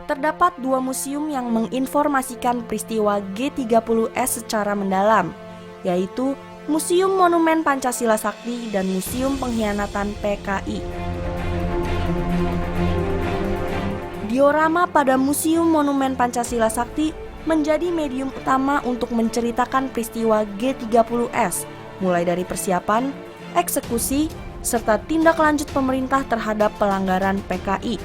terdapat dua museum yang menginformasikan peristiwa G30S secara mendalam, yaitu Museum Monumen Pancasila Sakti dan Museum Pengkhianatan PKI. Diorama pada Museum Monumen Pancasila Sakti menjadi medium utama untuk menceritakan peristiwa G30S, mulai dari persiapan, eksekusi, serta tindak lanjut pemerintah terhadap pelanggaran PKI.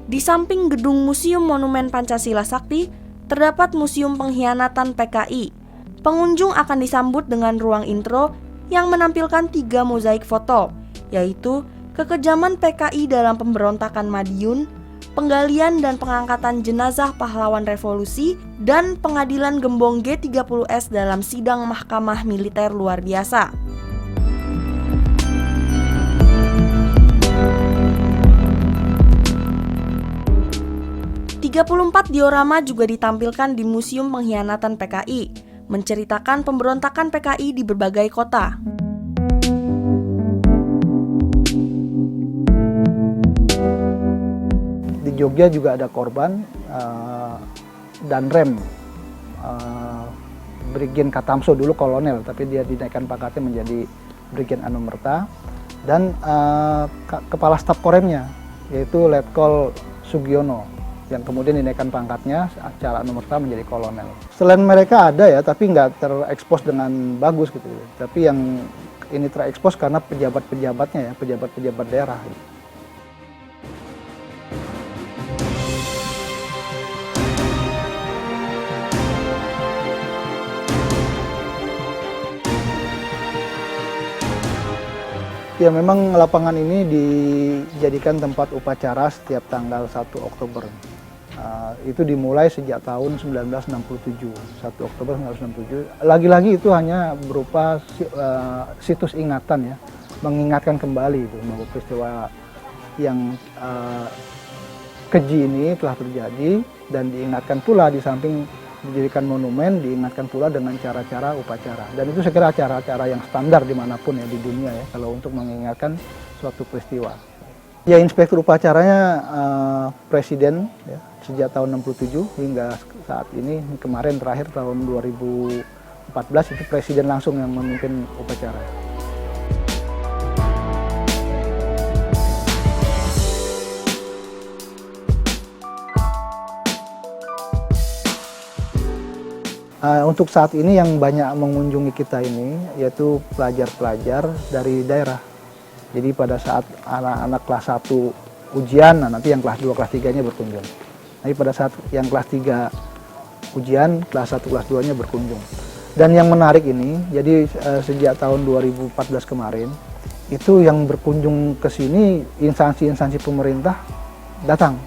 Di samping gedung Museum Monumen Pancasila Sakti, terdapat Museum Pengkhianatan PKI. Pengunjung akan disambut dengan ruang intro yang menampilkan 3 mozaik foto, yaitu kekejaman PKI dalam pemberontakan Madiun, penggalian dan pengangkatan jenazah pahlawan revolusi, dan pengadilan gembong G30S dalam sidang Mahkamah Militer Luar Biasa. 34 diorama juga ditampilkan di Museum Pengkhianatan PKI, menceritakan pemberontakan PKI di berbagai kota. Di Jogja juga ada korban dan rem Brigjen Katamso, dulu kolonel, tapi dia dinaikkan pangkatnya menjadi Brigjen Anumerta, dan kepala staf koremnya yaitu Letkol Sugiono yang kemudian dinaikkan pangkatnya secara Anumerta menjadi kolonel. Selain mereka ada ya, tapi nggak terekspos dengan bagus gitu. Tapi yang ini terekspos karena pejabat-pejabatnya ya, pejabat-pejabat daerah. Gitu. Ya, memang lapangan ini dijadikan tempat upacara setiap tanggal 1 Oktober. Itu dimulai sejak tahun 1967, 1 Oktober 1967. Lagi-lagi itu hanya berupa situs ingatan ya, mengingatkan kembali itu bahwa peristiwa yang keji ini telah terjadi, dan diingatkan pula di samping didirikan monumen, diingatkan pula dengan cara-cara upacara. Dan itu saya kira cara-cara yang standar dimanapun ya di dunia ya, kalau untuk mengingatkan suatu peristiwa. Ya, inspektur upacaranya presiden ya, sejak tahun 67 hingga saat ini, kemarin terakhir tahun 2014 itu presiden langsung yang memimpin upacara. Untuk saat ini yang banyak mengunjungi kita ini yaitu pelajar-pelajar dari daerah. Jadi pada saat anak-anak kelas 1 ujian, nanti yang kelas 2, kelas 3-nya berkunjung. Tapi pada saat yang kelas 3 ujian, kelas 1, kelas 2-nya berkunjung. Dan yang menarik ini, jadi sejak tahun 2014 kemarin, itu yang berkunjung ke sini instansi-instansi pemerintah datang.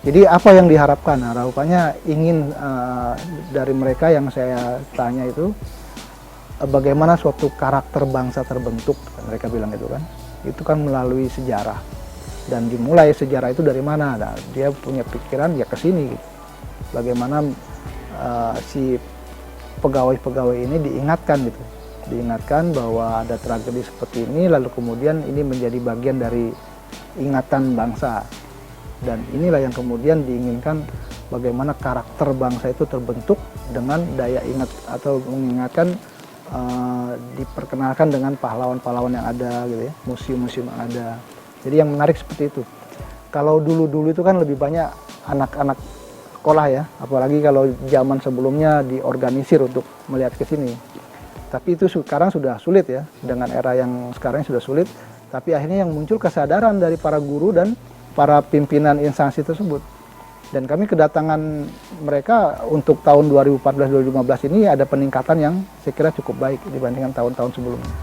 Jadi apa yang diharapkan? Harapannya ingin dari mereka yang saya tanya itu, bagaimana suatu karakter bangsa terbentuk, mereka bilang itu kan melalui sejarah. Dan dimulai sejarah itu dari mana? Nah, dia punya pikiran ya ke sini gitu. Bagaimana si pegawai-pegawai ini diingatkan gitu. Diingatkan bahwa ada tragedi seperti ini, lalu kemudian ini menjadi bagian dari ingatan bangsa. Dan inilah yang kemudian diinginkan, bagaimana karakter bangsa itu terbentuk dengan daya ingat atau mengingatkan, diperkenalkan dengan pahlawan-pahlawan yang ada gitu ya, museum-museum yang ada. Jadi yang menarik seperti itu. Kalau dulu-dulu itu kan lebih banyak anak-anak sekolah ya, apalagi kalau zaman sebelumnya diorganisir untuk melihat ke sini. Tapi itu sekarang sudah sulit ya, dengan era yang sekarang sudah sulit. Tapi akhirnya yang muncul kesadaran dari para guru dan para pimpinan instansi tersebut. Dan kami kedatangan mereka untuk tahun 2014-2015 ini ada peningkatan yang saya kira cukup baik dibandingkan tahun-tahun sebelumnya.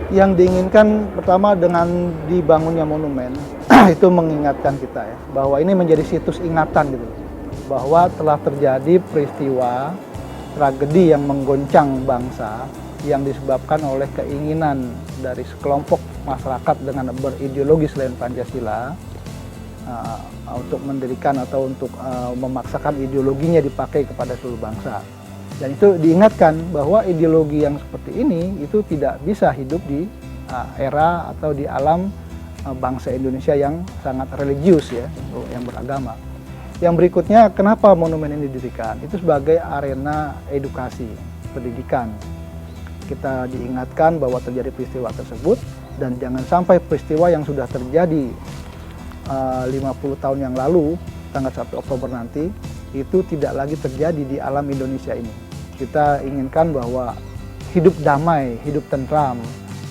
Yang diinginkan pertama dengan dibangunnya monumen itu mengingatkan kita ya, bahwa ini menjadi situs ingatan gitu. bahwa telah terjadi peristiwa tragedi yang menggoncang bangsa yang disebabkan oleh keinginan dari sekelompok masyarakat dengan berideologi selain Pancasila untuk mendirikan atau untuk memaksakan ideologinya dipakai kepada seluruh bangsa. Dan itu diingatkan bahwa ideologi yang seperti ini itu tidak bisa hidup di era atau di alam bangsa Indonesia yang sangat religius ya, yang beragama. Yang berikutnya, kenapa monumen ini didirikan? Itu sebagai arena edukasi, pendidikan. Kita diingatkan bahwa terjadi peristiwa tersebut dan jangan sampai peristiwa yang sudah terjadi 50 tahun yang lalu, tanggal 1 Oktober nanti, itu tidak lagi terjadi di alam Indonesia ini. Kita inginkan bahwa hidup damai, hidup tentram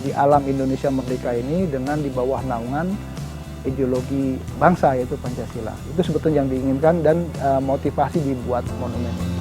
di alam Indonesia merdeka ini dengan di bawah naungan ideologi bangsa yaitu Pancasila. Itu sebetulnya yang diinginkan dan motivasi dibuat monumen.